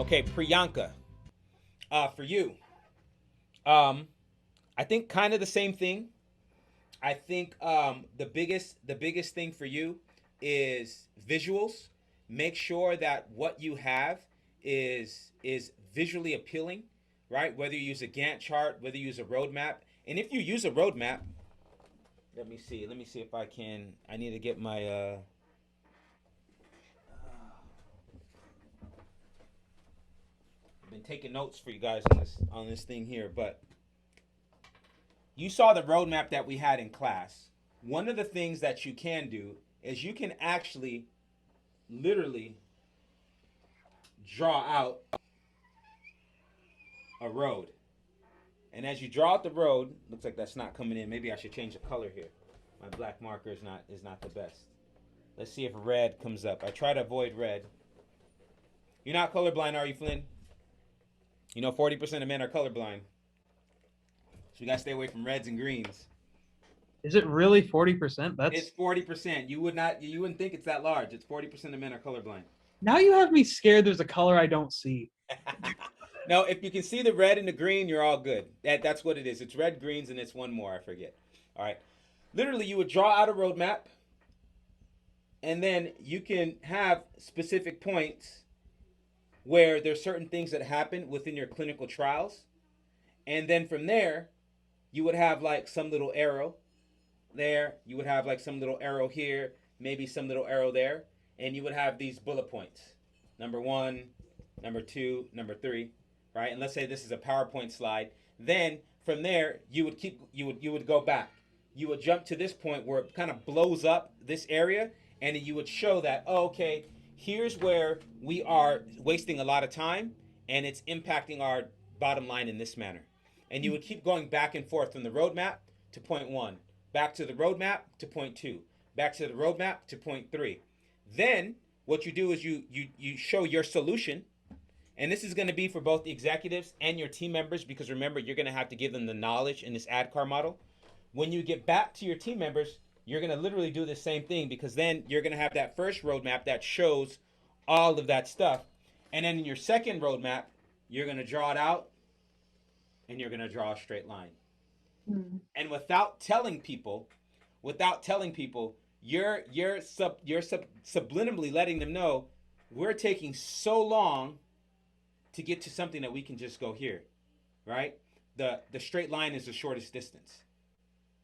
Okay, Priyanka, for you, um, I think kind of the same thing. I think the biggest thing for you is visuals. Make sure that what you have is visually appealing, right? Whether you use a Gantt chart, whether you use a roadmap, and if you use a roadmap, let me see. Let me see if I can. I need to get my. I've been taking notes for you guys on this thing here, but you saw the roadmap that we had in class. One of the things that you can do is you can actually literally draw out a road. And as you draw out the road, looks like that's not coming in. Maybe I should change the color here. My black marker is not the best. Let's see if red comes up. I try to avoid red. You're not colorblind, are you, Flynn? You know 40% of men are colorblind. So you gotta stay away from reds and greens. Is it really 40%? It's 40%. You wouldn't think it's that large. It's 40% of men are colorblind. Now you have me scared there's a color I don't see. No, if you can see the red and the green, you're all good. That's what it is. It's red, greens, and it's one more. I forget. All right. Literally, you would draw out a roadmap, and then you can have specific points where there's certain things that happen within your clinical trials, and then from there, you would have like some little arrow there. You would have like some little arrow here, maybe some little arrow there, and you would have these bullet points. Number 1, number 2, number 3, right? And let's say this is a PowerPoint slide. Then from there, you would go back. You would jump to this point where it kind of blows up this area, and you would show that, oh, okay, here's where we are wasting a lot of time, and it's impacting our bottom line in this manner. And you would keep going back and forth from the roadmap to point 1, back to the roadmap to point 2, back to the roadmap to point 3. Then what you do is you show your solution, and this is going to be for both the executives and your team members, because remember, you're going to have to give them the knowledge in this ADKAR model. When you get back to your team members, you're going to literally do the same thing, because then you're going to have that first roadmap that shows all of that stuff. And then in your second roadmap, you're going to draw it out, and you're going to draw a straight line. And without telling people, you're subliminally letting them know we're taking so long to get to something that we can just go here, right? The straight line is the shortest distance.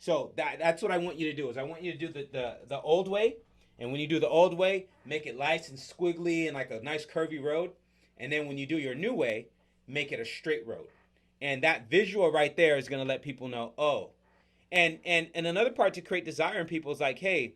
So that's what I want you to do. Is I want you to do the old way, and when you do the old way, make it nice and squiggly and like a nice curvy road. And then when you do your new way, make it a straight road. And that visual right there is going to let people know, oh. And another part to create desire in people is like, hey,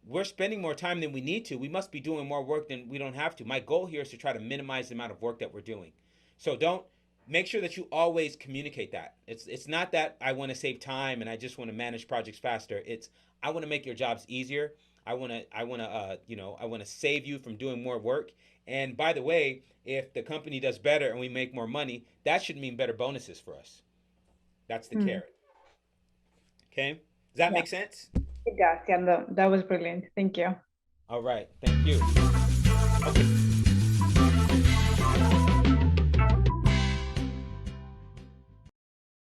we're spending more time than we need to. We must be doing more work than we don't have to. My goal here is to try to minimize the amount of work that we're doing. So don't make sure that you always communicate that. It's not that I want to save time and I just want to manage projects faster. It's I want to make your jobs easier. I want to save you from doing more work. And by the way, if the company does better and we make more money, that should mean better bonuses for us. That's the carrot. Okay? Does that make sense? It does. Yeah, that was brilliant. Thank you. All right. Thank you. Okay.